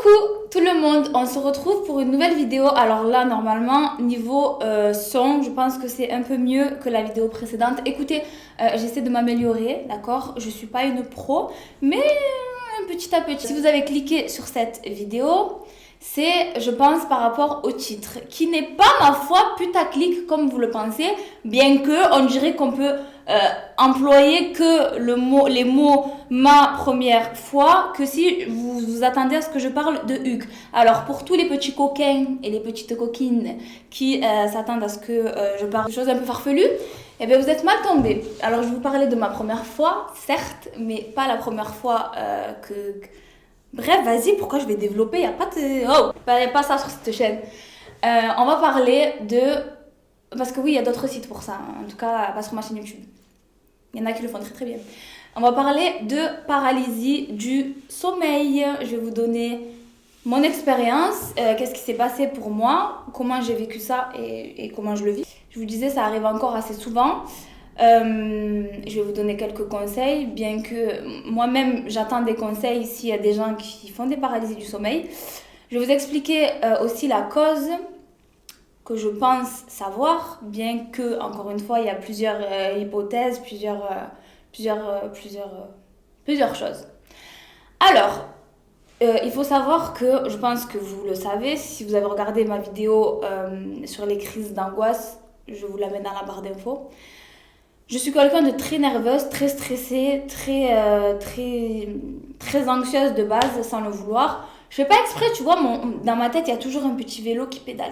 Coucou tout le monde, on se retrouve pour une nouvelle vidéo. Alors là, normalement, niveau son, je pense que c'est un peu mieux que la vidéo précédente. Écoutez, j'essaie de m'améliorer, d'accord? Je suis pas une pro, mais petit à petit. Si vous avez cliqué sur cette vidéo, c'est, je pense, par rapport au titre, qui n'est pas, ma foi, putaclic comme vous le pensez, bien que on dirait qu'on peut employer que les mots ma première fois, que si vous vous attendez à ce que je parle de Hugues. Alors, pour tous les petits coquins et les petites coquines qui s'attendent à ce que je parle de choses un peu farfelues, eh bien, vous êtes mal tombés. Alors, je vais vous parler de ma première fois, certes, mais pas la première fois Bref, vas-y, pourquoi je vais développer? Il n'y a pas de... Oh, y a pas ça sur cette chaîne. On va parler de... Parce que oui, il y a d'autres sites pour ça. En tout cas, pas sur ma chaîne YouTube. Il y en a qui le font très très bien. On va parler de paralysie du sommeil. Je vais vous donner mon expérience, qu'est-ce qui s'est passé pour moi, comment j'ai vécu ça et comment je le vis. Je vous disais, ça arrive encore assez souvent. Je vais vous donner quelques conseils, bien que moi-même j'attends des conseils s'il y a des gens qui font des paralysies du sommeil. Je vais vous expliquer aussi la cause que je pense savoir, bien que, encore une fois, il y a plusieurs hypothèses, plusieurs choses. Alors, il faut savoir que, je pense que vous le savez, si vous avez regardé ma vidéo sur les crises d'angoisse, je vous la mets dans la barre d'infos. Je suis quelqu'un de très nerveuse, très stressée, très anxieuse de base, sans le vouloir. Je fais pas exprès, tu vois, dans ma tête, il y a toujours un petit vélo qui pédale.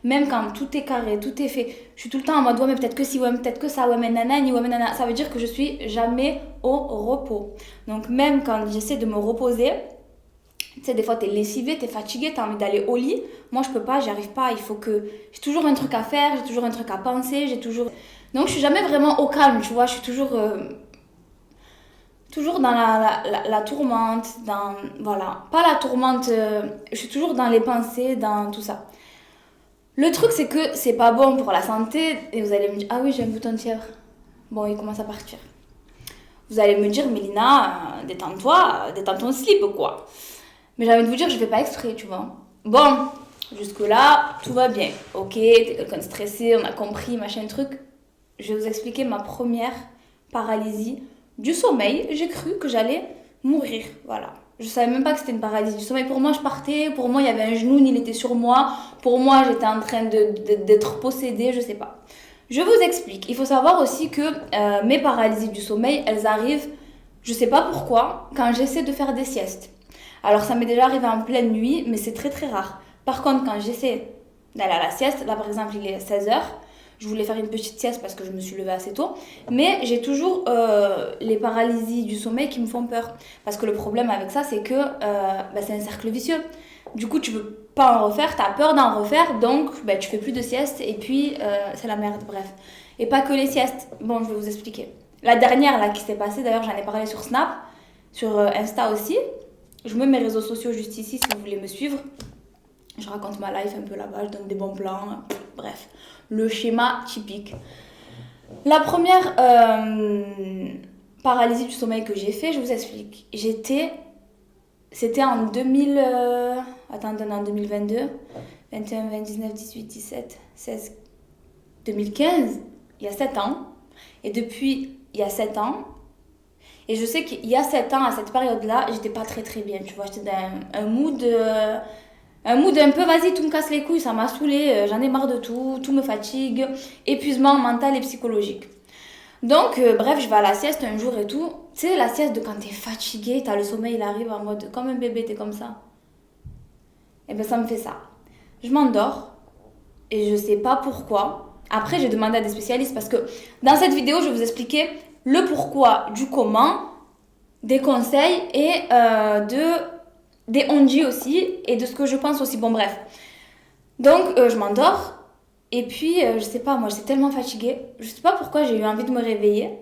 Même quand tout est carré, tout est fait. Je suis tout le temps en mode, ouais, mais peut-être que si, ouais, mais peut-être que ça, ouais, mais nanani, ouais, mais nanana. Ça veut dire que je suis jamais au repos. Donc, même quand j'essaie de me reposer, tu sais, des fois, t'es lessivé, t'es fatigué, t'as envie d'aller au lit. Moi, je peux pas, j'y arrive pas. Il faut que... J'ai toujours un truc à faire, j'ai toujours un truc à penser, Donc, je suis jamais vraiment au calme, tu vois. Je suis toujours dans la tourmente, voilà. Pas la tourmente, je suis toujours dans les pensées, dans tout ça. Le truc, c'est que c'est pas bon pour la santé. Et vous allez me dire, ah oui, j'ai un bouton de fièvre. Bon, il commence à partir. Vous allez me dire, Mélina, détends-toi, détends ton slip, quoi. Mais j'ai envie de vous dire, je fais pas exprès, tu vois. Bon, jusque-là, tout va bien. Ok, t'es quelqu'un de stressé, on a compris, machin truc. Je vais vous expliquer ma première paralysie du sommeil. J'ai cru que j'allais mourir, voilà. Je savais même pas que c'était une paralysie du sommeil. Pour moi, je partais, pour moi, il y avait un genou, il était sur moi. Pour moi, j'étais en train d'être possédée, je sais pas. Je vous explique. Il faut savoir aussi que mes paralysies du sommeil, elles arrivent, je sais pas pourquoi, quand j'essaie de faire des siestes. Alors, ça m'est déjà arrivé en pleine nuit, mais c'est très très rare. Par contre, quand j'essaie d'aller à la sieste, là par exemple, il est 16h, je voulais faire une petite sieste parce que je me suis levée assez tôt, mais j'ai toujours les paralysies du sommeil qui me font peur. Parce que le problème avec ça, c'est que c'est un cercle vicieux. Du coup, tu veux pas en refaire, tu as peur d'en refaire, donc tu fais plus de sieste et puis c'est la merde, bref. Et pas que les siestes. Bon, je vais vous expliquer. La dernière là qui s'est passée, d'ailleurs j'en ai parlé sur Snap, sur Insta aussi. Je mets mes réseaux sociaux juste ici si vous voulez me suivre. Je raconte ma life un peu là-bas, je donne des bons plans, bref. Le schéma typique. La première paralysie du sommeil que j'ai fait, je vous explique. C'était en 2000... attendez, en 2022, 21, 20, 19, 18, 17, 16, 2015, il y a 7 ans. Et depuis il y a 7 ans, et je sais qu'il y a 7 ans, à cette période-là, j'étais pas très très bien, tu vois. J'étais dans un mood un peu, vas-y, tout me casse les couilles, ça m'a saoulée, j'en ai marre de tout me fatigue, épuisement mental et psychologique. Donc, bref, je vais à la sieste un jour et tout. Tu sais, la sieste de quand t'es fatigué, t'as le sommeil, il arrive en mode, comme un bébé, t'es comme ça. Et ben ça me fait ça. Je m'endors, et je sais pas pourquoi. Après, j'ai demandé à des spécialistes, parce que dans cette vidéo, je vais vous expliquer le pourquoi, du comment, des conseils et des on-dit aussi et de ce que je pense aussi. Bon, bref. Donc, je m'endors et puis, je sais pas, moi, j'étais tellement fatiguée. Je sais pas pourquoi j'ai eu envie de me réveiller.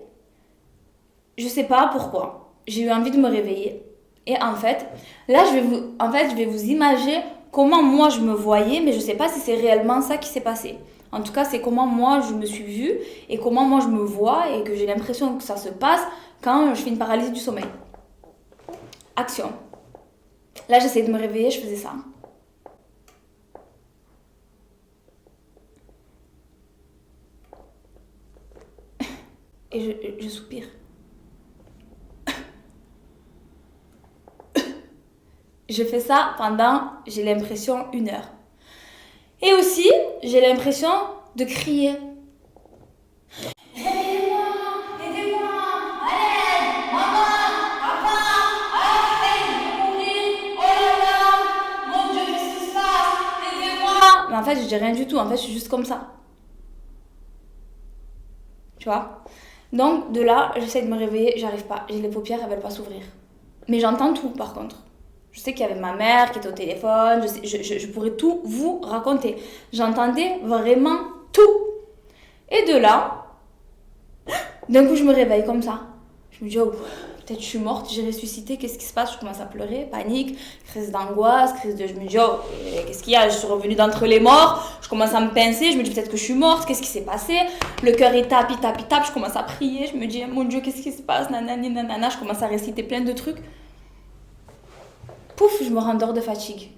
Je sais pas pourquoi. J'ai eu envie de me réveiller. Et en fait, là, je vais vous imager comment moi je me voyais, mais je sais pas si c'est réellement ça qui s'est passé. En tout cas, c'est comment moi je me suis vue et comment moi je me vois et que j'ai l'impression que ça se passe quand je fais une paralysie du sommeil. Action. Là, j'essayais de me réveiller, je faisais ça. Et je soupire. Je fais ça pendant, j'ai l'impression, 1 heure. Et aussi, j'ai l'impression de crier. Aidez-moi, aidez-moi, à l'aide, maman, papa, aide, je vais mourir, oh là là, mon Dieu, qu'est-ce qui se passe, aidez-moi. Mais en fait, je dis rien du tout, en fait, je suis juste comme ça. Tu vois? Donc, de là, j'essaie de me réveiller, j'arrive pas. J'ai les paupières, elles veulent pas s'ouvrir. Mais j'entends tout, par contre. Je sais qu'il y avait ma mère qui était au téléphone, je pourrais tout vous raconter. J'entendais vraiment tout. Et de là, d'un coup, je me réveille comme ça. Je me dis, oh, peut-être je suis morte, j'ai ressuscité, qu'est-ce qui se passe? Je commence à pleurer, panique, crise d'angoisse, je me dis, oh, qu'est-ce qu'il y a? Je suis revenue d'entre les morts, je commence à me pincer, je me dis peut-être que je suis morte, qu'est-ce qui s'est passé? Le cœur il tape, il tape, il tape, je commence à prier, je me dis, mon Dieu, qu'est-ce qui se passe? Nanani, nanana, je commence à réciter plein de trucs. Pouf, je me rendors de fatigue.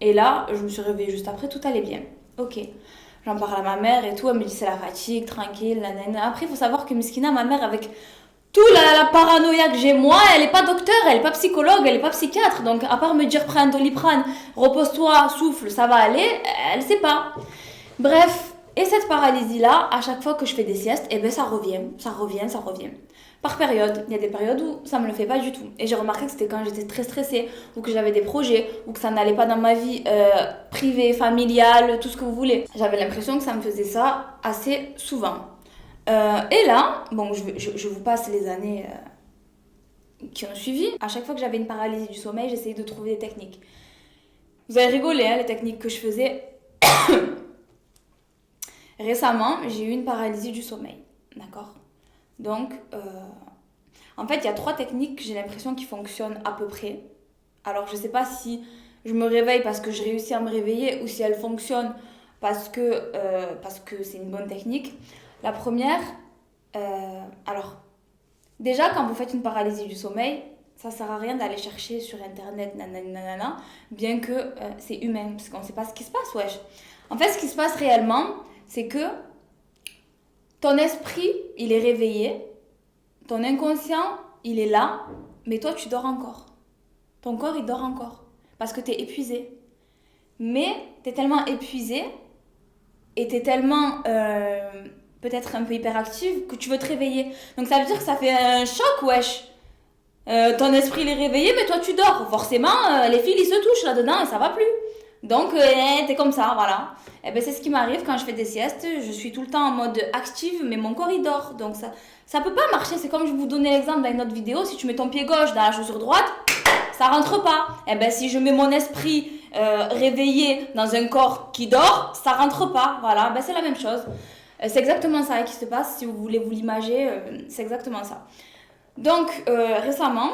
Et là, je me suis réveillée juste après, tout allait bien. Ok. J'en parle à ma mère et tout, elle me dit c'est la fatigue, tranquille, nanana. Après, il faut savoir que Miskina, ma mère, avec toute la paranoïa que j'ai moi, elle est pas docteur, elle est pas psychologue, elle est pas psychiatre. Donc, à part me dire prends un Doliprane, repose-toi, souffle, ça va aller, elle sait pas. Bref, et cette paralysie-là, à chaque fois que je fais des siestes, eh ben ça revient, ça revient, ça revient. Par période, il y a des périodes où ça me le fait pas du tout. Et j'ai remarqué que c'était quand j'étais très stressée, ou que j'avais des projets, ou que ça n'allait pas dans ma vie privée, familiale, tout ce que vous voulez. J'avais l'impression que ça me faisait ça assez souvent. Et là, bon, je vous passe les années qui ont suivi. À chaque fois que j'avais une paralysie du sommeil, j'essayais de trouver des techniques. Vous avez rigolé, hein, les techniques que je faisais. Récemment, j'ai eu une paralysie du sommeil. D'accord? Donc, en fait, il y a 3 techniques que j'ai l'impression qui fonctionnent à peu près. Alors, je sais pas si je me réveille parce que je réussis à me réveiller ou si elles fonctionnent parce que c'est une bonne technique. La première, alors, déjà, quand vous faites une paralysie du sommeil, ça sert à rien d'aller chercher sur internet, nanana, bien que c'est humain, parce qu'on sait pas ce qui se passe, wesh. En fait, ce qui se passe réellement, c'est que ton esprit, il est réveillé, ton inconscient, il est là, mais toi, tu dors encore. Ton corps, il dort encore, parce que tu es épuisé. Mais tu es tellement épuisé, et tu es tellement peut-être un peu hyperactive, que tu veux te réveiller. Donc ça veut dire que ça fait un choc, wesh. Ton esprit, il est réveillé, mais toi, tu dors. Forcément, les fils, ils se touchent là-dedans, et ça va plus. Donc, t'es comme ça, voilà. Et ben, c'est ce qui m'arrive quand je fais des siestes. Je suis tout le temps en mode active, mais mon corps, il dort. Donc, ça peut pas marcher. C'est comme je vous donnais l'exemple dans une autre vidéo. Si tu mets ton pied gauche dans la chaussure droite, ça rentre pas. Et ben, si je mets mon esprit réveillé dans un corps qui dort, ça rentre pas. Voilà, ben, c'est la même chose. C'est exactement ça qui se passe. Si vous voulez vous l'imager, c'est exactement ça. Donc, récemment...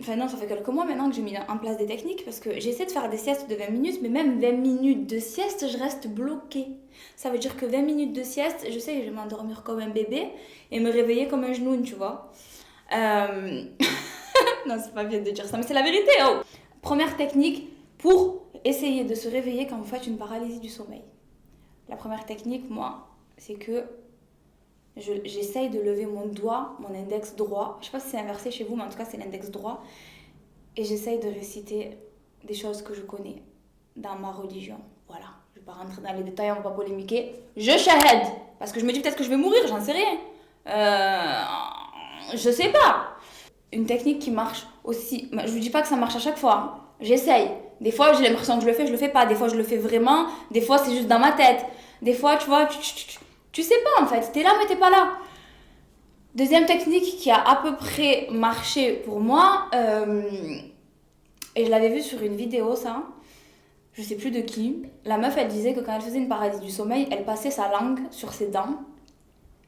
Enfin non, ça fait quelques mois maintenant que j'ai mis en place des techniques parce que j'essaie de faire des siestes de 20 minutes, mais même 20 minutes de sieste, je reste bloquée. Ça veut dire que 20 minutes de sieste, je sais que je vais m'endormir comme un bébé et me réveiller comme un genoune, tu vois. Non, c'est pas bien de dire ça, mais c'est la vérité. Oh. Première technique pour essayer de se réveiller quand vous faites une paralysie du sommeil. La première technique, moi, c'est que j'essaye de lever mon doigt, mon index droit. Je sais pas si c'est inversé chez vous, mais en tout cas, c'est l'index droit. Et j'essaye de réciter des choses que je connais dans ma religion. Voilà. Je vais pas rentrer dans les détails, on va pas polémiquer. Je shahad. Parce que je me dis peut-être que je vais mourir, j'en sais rien. Je sais pas. Une technique qui marche aussi. Je vous dis pas que ça marche à chaque fois. Hein. J'essaye. Des fois, j'ai l'impression que je le fais pas. Des fois, je le fais vraiment. Des fois, c'est juste dans ma tête. Des fois, tu vois, tu sais pas en fait, t'es là mais t'es pas là. Deuxième technique qui a à peu près marché pour moi, et je l'avais vu sur une vidéo ça, je sais plus de qui. La meuf elle disait que quand elle faisait une paralysie du sommeil, elle passait sa langue sur ses dents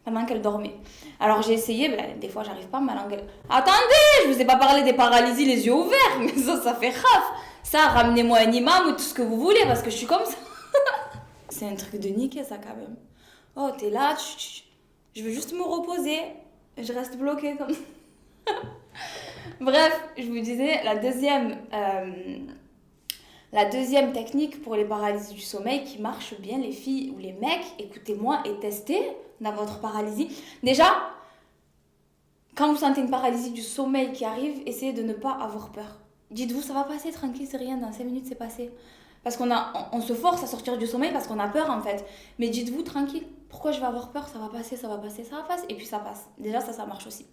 pendant qu'elle dormait. Alors j'ai essayé, ben, des fois j'arrive pas, ma langue... Attendez, je vous ai pas parlé des paralysies les yeux ouverts, mais ça fait raf. Ça, ramenez-moi un imam ou tout ce que vous voulez parce que je suis comme ça. C'est un truc de niquer ça quand même. Oh, t'es là, je veux juste me reposer. Je reste bloquée comme ça. Bref, je vous disais, la deuxième technique pour les paralysies du sommeil qui marche bien, les filles ou les mecs, écoutez-moi et testez dans votre paralysie. Déjà, quand vous sentez une paralysie du sommeil qui arrive, essayez de ne pas avoir peur. Dites-vous, ça va passer, tranquille, c'est rien, dans 5 minutes c'est passé. Parce on se force à sortir du sommeil parce qu'on a peur en fait. Mais dites-vous, tranquille, pourquoi je vais avoir peur? Ça va passer, ça va passer, ça va passer. Et puis ça passe. Déjà, ça marche aussi.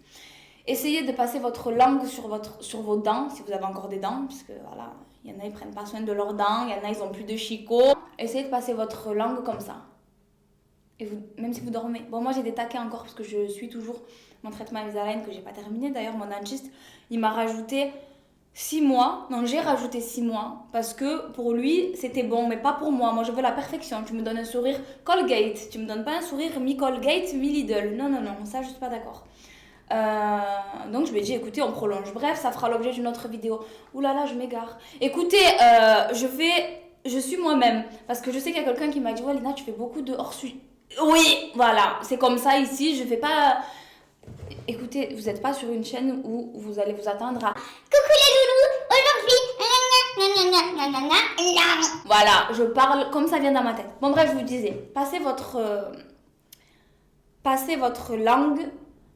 Essayez de passer votre langue sur vos dents, si vous avez encore des dents, parce que voilà, il y en a, ils prennent pas soin de leurs dents, il y en a, ils ont plus de chicot. Essayez de passer votre langue comme ça. Et vous, même si vous dormez. Bon, moi j'ai des taquets encore parce que je suis toujours mon traitement Invisalign que j'ai pas terminé. D'ailleurs, mon dentiste, il m'a rajouté 6 mois. Non, j'ai rajouté 6 mois parce que pour lui, c'était bon, mais pas pour moi. Moi, je veux la perfection. Tu me donnes un sourire Colgate. Tu me donnes pas un sourire mi-Colgate, mi-Lidl. Non, non, non, ça, je suis pas d'accord. Donc je lui ai dit écoutez on prolonge, bref ça fera l'objet d'une autre vidéo. Ouh là là je m'égare. Écoutez je suis moi-même parce que je sais qu'il y a quelqu'un qui m'a dit ouais Lina tu fais beaucoup de hors-sujet. Oui voilà c'est comme ça ici je fais pas. Écoutez vous n'êtes pas sur une chaîne où vous allez vous attendre à coucou les loulous aujourd'hui. Voilà je parle comme ça vient dans ma tête. Bon bref je vous disais passez votre langue.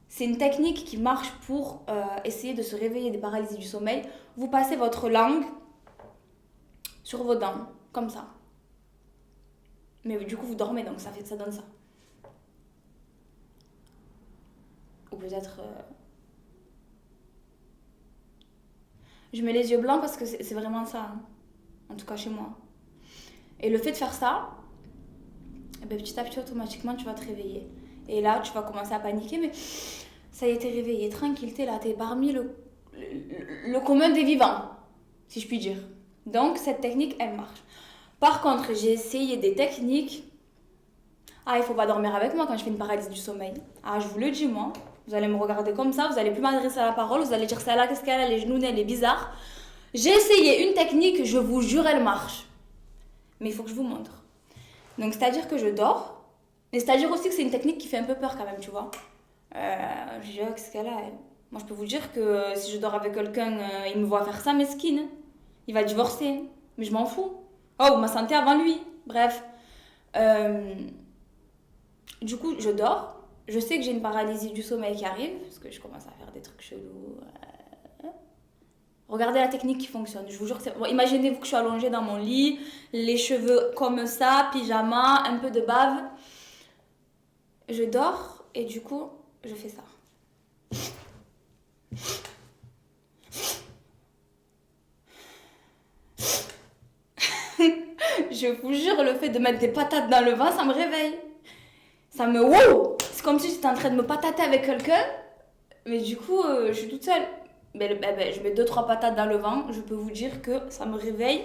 C'est une technique qui marche pour essayer de se réveiller des paralysies du sommeil. Vous passez votre langue sur vos dents, comme ça. Mais du coup, vous dormez, donc ça donne ça. Ou peut-être... Je mets les yeux blancs parce que c'est vraiment ça. Hein. En tout cas, chez moi. Et le fait de faire ça, eh ben, petit à petit, automatiquement, tu vas te réveiller. Et là, tu vas commencer à paniquer, mais ça y est, t'es réveillé, tranquille, t'es là, t'es parmi le commun des vivants, si je puis dire. Donc, cette technique, elle marche. Par contre, j'ai essayé des techniques. Ah, il faut pas dormir avec moi quand je fais une paralysie du sommeil. Ah, je vous le dis, moi. Vous allez me regarder comme ça, vous allez plus m'adresser à la parole, vous allez dire celle-là, qu'est-ce qu'elle a, les genoux, elle est bizarre. J'ai essayé une technique, je vous jure, elle marche. Mais il faut que je vous montre. Donc, c'est-à-dire que je dors. Mais c'est-à-dire aussi que c'est une technique qui fait un peu peur quand même, tu vois. Je dis, oh, qu'est-ce qu'elle a, elle? Moi, je peux vous dire que si je dors avec quelqu'un, il me voit faire ça, mesquine. Il va divorcer. Mais je m'en fous. Oh, ma santé avant lui. Bref. Du coup, je dors. Je sais que j'ai une paralysie du sommeil qui arrive. Parce que je commence à faire des trucs chelous. Regardez la technique qui fonctionne. Je vous jure que c'est... Bon, imaginez-vous que je suis allongée dans mon lit. Les cheveux comme ça, pyjama, un peu de bave. Je dors et du coup, je fais ça. Je vous jure, le fait de mettre des patates dans le vin, ça me réveille. Ça me... Wow! C'est comme si j'étais en train de me patater avec quelqu'un. Mais du coup, je suis toute seule. Mais, je mets 2-3 patates dans le vin. Je peux vous dire que ça me réveille.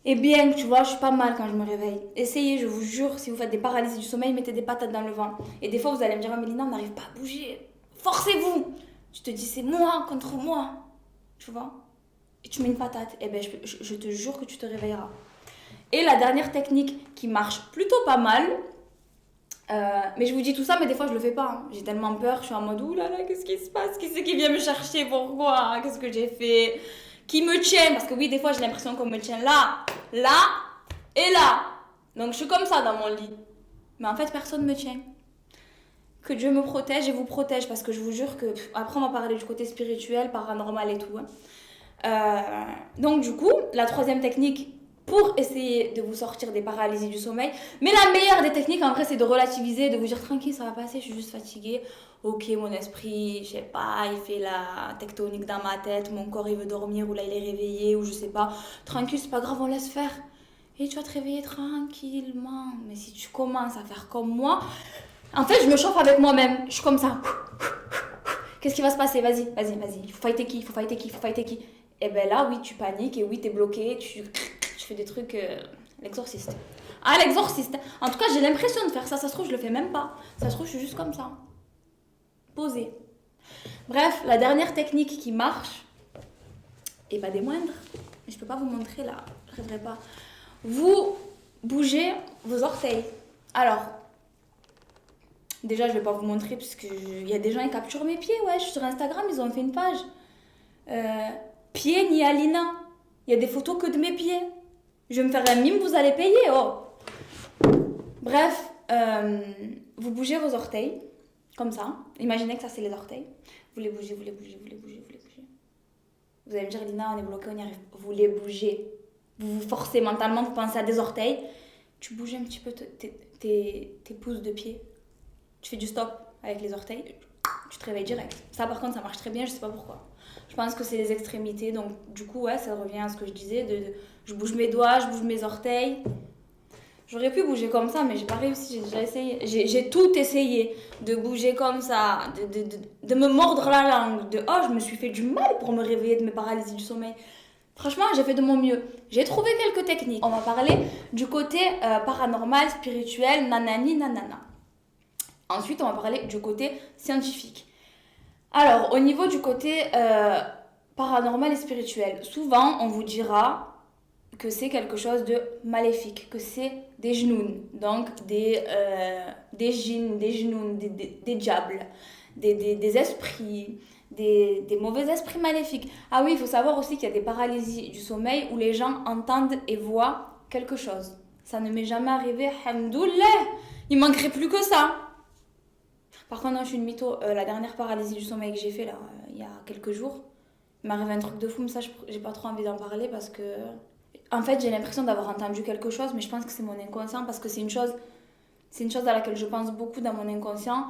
Et bien, tu vois, je suis pas mal quand je me réveille. Essayez, je vous jure, si vous faites des paralysies du sommeil, mettez des patates dans le vin. Et des fois, vous allez me dire, oh, Mélina, on n'arrive pas à bouger. Forcez-vous! Tu te dis, c'est moi contre moi. Tu vois? Et tu mets une patate. Et bien, je te jure que tu te réveilleras. Et la dernière technique qui marche plutôt pas mal, mais je vous dis tout ça, mais des fois je le fais pas. Hein. J'ai tellement peur, je suis en mode oulala, qu'est-ce qui se passe? Qui c'est qui vient me chercher? Pourquoi? Qu'est-ce que j'ai fait? Qui me tient? Parce que oui, des fois j'ai l'impression qu'on me tient là, là et là. Donc je suis comme ça dans mon lit. Mais en fait, personne me tient. Que Dieu me protège et vous protège, parce que je vous jure que. Après, on va parler du côté spirituel, paranormal et tout. Hein. Donc du coup, la troisième technique pour essayer de vous sortir des paralysies du sommeil. Mais la meilleure des techniques, en vrai, c'est de relativiser, de vous dire tranquille, ça va passer, je suis juste fatiguée. Ok, mon esprit, je sais pas, il fait la tectonique dans ma tête, mon corps il veut dormir, ou là il est réveillé, ou je sais pas. Tranquille, c'est pas grave, on laisse faire. Et tu vas te réveiller tranquillement. Mais si tu commences à faire comme moi, en fait, je me chauffe avec moi-même. Je suis comme ça. Qu'est-ce qui va se passer? Vas-y. Il faut fighter qui? Et ben là, oui, tu paniques, et oui, t'es bloqué, tu fais des trucs... l'exorciste. Ah, l'exorciste. En tout cas, j'ai l'impression de faire ça. Ça se trouve, je le fais même pas. Ça se trouve, je suis juste comme ça. Posée. Bref, la dernière technique qui marche, et pas des moindres, mais je peux pas vous montrer là, je n'arriverai pas. Vous bougez vos orteils. Alors, déjà, je vais pas vous montrer parce que il y a des gens qui capturent mes pieds, ouais, je suis sur Instagram, ils ont fait une page. Euh, Pieds ni Alina. Il y a des photos que de mes pieds. Je vais me faire un mime, vous allez payer. Oh. Bref, vous bougez vos orteils, comme ça. Imaginez que ça, c'est les orteils. Vous les bougez, vous les bougez, vous les bougez, vous les bougez. Vous allez me dire, Lina, on est bloqué, on y arrive. Vous les bougez. Vous vous forcez mentalement, vous pensez à des orteils. Tu bouges un petit peu tes pouces de pied. Tu fais du stop avec les orteils. Tu te réveilles direct. Ça, par contre, ça marche très bien, je sais pas pourquoi. Je pense que c'est les extrémités, donc du coup, ouais, ça revient à ce que je disais. Je bouge mes doigts, je bouge mes orteils. J'aurais pu bouger comme ça, mais j'ai pas réussi, j'ai déjà essayé. J'ai tout essayé. De bouger comme ça, de me mordre la langue, oh, je me suis fait du mal pour me réveiller de mes paralysies du sommeil. Franchement, j'ai fait de mon mieux. J'ai trouvé quelques techniques. On va parler du côté paranormal, spirituel, nanani, nanana. Ensuite, on va parler du côté scientifique. Alors, au niveau du côté paranormal et spirituel, souvent, on vous dira que c'est quelque chose de maléfique, que c'est des genoux, donc des djinns, des genoux, des diables, des esprits, des mauvais esprits maléfiques. Ah oui, il faut savoir aussi qu'il y a des paralysies du sommeil où les gens entendent et voient quelque chose. Ça ne m'est jamais arrivé, hamdoulah. Il manquerait plus que ça. Par contre, non, je suis une mytho. La dernière paralysie du sommeil que j'ai fait, là, il y a quelques jours, il m'est arrivé un truc de fou, mais ça, j'ai pas trop envie d'en parler parce que en fait, j'ai l'impression d'avoir entendu quelque chose, mais je pense que c'est mon inconscient parce que c'est une chose à laquelle je pense beaucoup dans mon inconscient.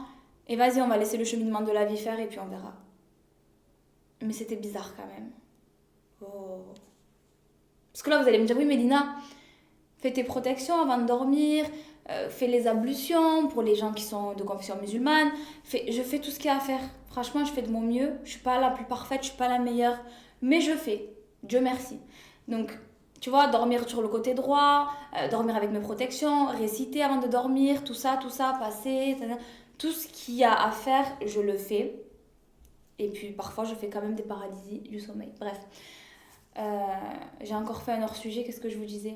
Et vas-y, on va laisser le cheminement de la vie faire et puis on verra. Mais c'était bizarre quand même. Oh. Parce que là, vous allez me dire, oui, Mélina, fais tes protections avant de dormir, fais les ablutions pour les gens qui sont de confession musulmane. Je fais tout ce qu'il y a à faire. Franchement, je fais de mon mieux. Je suis pas la plus parfaite, je suis pas la meilleure, mais je fais. Dieu merci. Donc, tu vois, dormir sur le côté droit, dormir avec mes protections, réciter avant de dormir, tout ça, passer, tout ce qu'il y a à faire, je le fais. Et puis parfois, je fais quand même des paralysies du sommeil. Bref, j'ai encore fait un hors-sujet, qu'est-ce que je vous disais?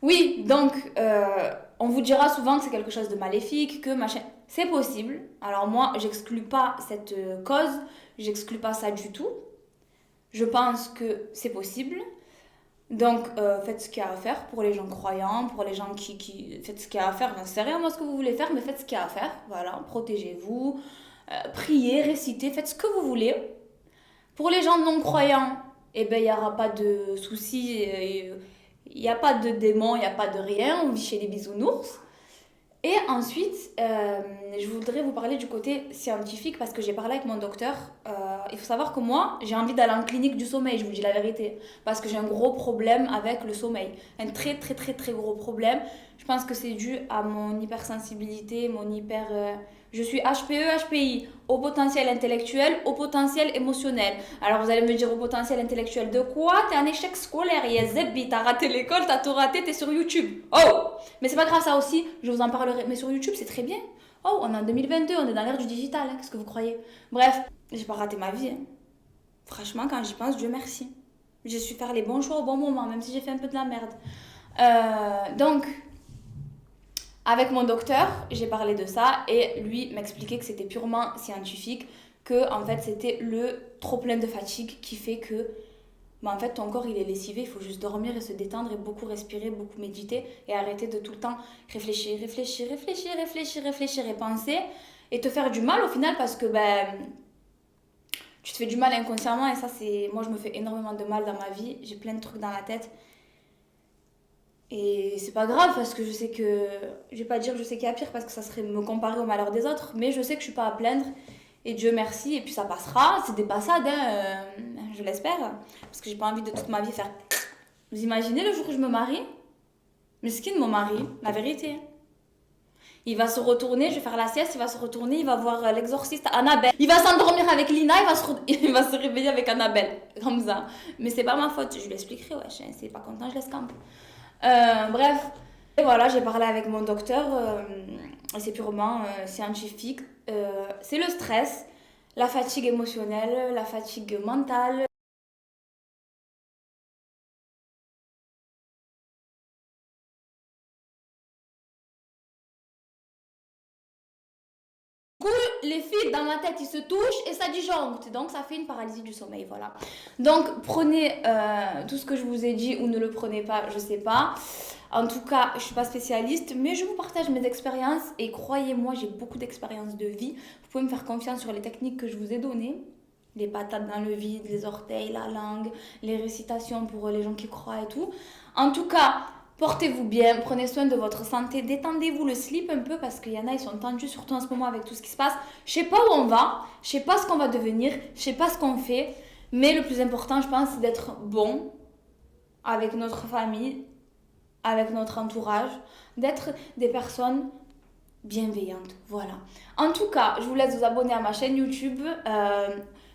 Oui, donc, on vous dira souvent que c'est quelque chose de maléfique, que machin. C'est possible. Alors moi, j'exclus pas cette cause, j'exclus pas ça du tout. Je pense que c'est possible. Donc, faites ce qu'il y a à faire pour les gens croyants, pour les gens qui... Faites ce qu'il y a à faire, j'en sais rien moi ce que vous voulez faire, mais faites ce qu'il y a à faire. Voilà, protégez-vous, priez, récitez, faites ce que vous voulez. Pour les gens non croyants, eh ben, il n'y aura pas de soucis, il n'y a pas de démons, il n'y a pas de rien, on vit chez les bisounours. Et ensuite, je voudrais vous parler du côté scientifique parce que j'ai parlé avec mon docteur. Il faut savoir que moi, j'ai envie d'aller en clinique du sommeil, je vous dis la vérité. Parce que j'ai un gros problème avec le sommeil. Un très très très très gros problème. Je pense que c'est dû à mon hypersensibilité, mon hyper... Je suis HPE, HPI, au potentiel intellectuel, au potentiel émotionnel. Alors vous allez me dire au potentiel intellectuel de quoi? T'es un échec scolaire, Zebbi, t'as raté l'école, t'as tout raté, t'es sur YouTube. Oh! Mais c'est pas grave, ça aussi, je vous en parlerai. Mais sur YouTube, c'est très bien. Oh, on est en 2022, on est dans l'ère du digital, hein, qu'est-ce que vous croyez? Bref, j'ai pas raté ma vie, hein. Franchement, quand j'y pense, Dieu merci. J'ai su faire les bons choix au bon moment, même si j'ai fait un peu de la merde. Donc, avec mon docteur, j'ai parlé de ça et lui m'expliquait que c'était purement scientifique, que en fait c'était le trop plein de fatigue qui fait que en fait ton corps il est lessivé, il faut juste dormir et se détendre et beaucoup respirer, beaucoup méditer et arrêter de tout le temps réfléchir, réfléchir, réfléchir, réfléchir, réfléchir et penser et te faire du mal au final parce que tu te fais du mal inconsciemment et ça c'est... Moi je me fais énormément de mal dans ma vie, j'ai plein de trucs dans la tête. Et c'est pas grave parce que je sais que. Je vais pas dire je sais qu'il y a pire parce que ça serait me comparer au malheur des autres, mais je sais que je suis pas à plaindre et Dieu merci, et puis ça passera. C'est des passades, hein, je l'espère, parce que j'ai pas envie de toute ma vie faire. Vous imaginez le jour où je me marie? Mesquine mon mari, la vérité. Il va se retourner, je vais faire la sieste, il va se retourner, il va voir l'exorciste Annabelle. Il va s'endormir avec Lina, il va se réveiller avec Annabelle. Comme ça. Mais c'est pas ma faute, je lui expliquerai, ouais. C'est pas content, je laisse camp. Bref, et voilà, j'ai parlé avec mon docteur, c'est purement scientifique. C'est le stress, la fatigue émotionnelle, la fatigue mentale. coup, les filles dans ma tête, ils se touchent et ça disjoncte. Donc, ça fait une paralysie du sommeil, voilà. Donc, prenez tout ce que je vous ai dit ou ne le prenez pas, je sais pas. En tout cas, je suis pas spécialiste, mais je vous partage mes expériences et croyez-moi, j'ai beaucoup d'expériences de vie. Vous pouvez me faire confiance sur les techniques que je vous ai données. Les patates dans le vide, les orteils, la langue, les récitations pour les gens qui croient et tout. En tout cas, portez-vous bien, prenez soin de votre santé, détendez-vous le slip un peu parce qu'il y en a, ils sont tendus, surtout en ce moment avec tout ce qui se passe. Je sais pas où on va, je sais pas ce qu'on va devenir, je sais pas ce qu'on fait, mais le plus important, je pense, c'est d'être bon avec notre famille, avec notre entourage, d'être des personnes bienveillantes. Voilà. En tout cas, je vous laisse vous abonner à ma chaîne YouTube.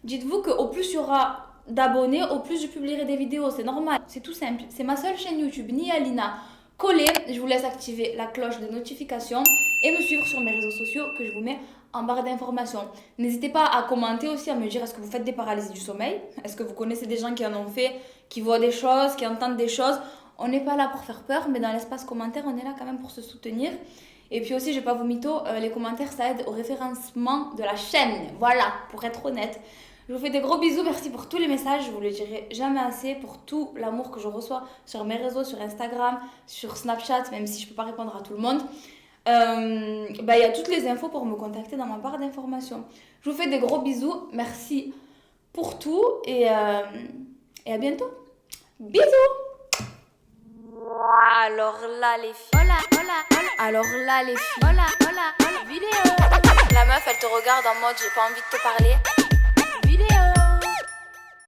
Dites-vous qu'au plus il y aura d'abonnés, au plus je publierai des vidéos. C'est normal, c'est tout simple. C'est ma seule chaîne YouTube, ni Alina. Collez, je vous laisse activer la cloche de notification et me suivre sur mes réseaux sociaux que je vous mets en barre d'informations. N'hésitez pas à commenter aussi, à me dire est-ce que vous faites des paralysies du sommeil? Est-ce que vous connaissez des gens qui en ont fait, qui voient des choses, qui entendent des choses? On n'est pas là pour faire peur, mais dans l'espace commentaire, on est là quand même pour se soutenir. Et puis aussi, je ne vais pas vous mytho, les commentaires, ça aide au référencement de la chaîne. Voilà, pour être honnête. Je vous fais des gros bisous, merci pour tous les messages, je vous le dirai jamais assez, pour tout l'amour que je reçois sur mes réseaux, sur Instagram, sur Snapchat, même si je ne peux pas répondre à tout le monde. Il y a toutes les infos pour me contacter dans ma barre d'informations. Je vous fais des gros bisous, merci pour tout et à bientôt. Bisous! Alors là les filles, alors là les filles, vidéo. La meuf elle te regarde en mode j'ai pas envie de te parler.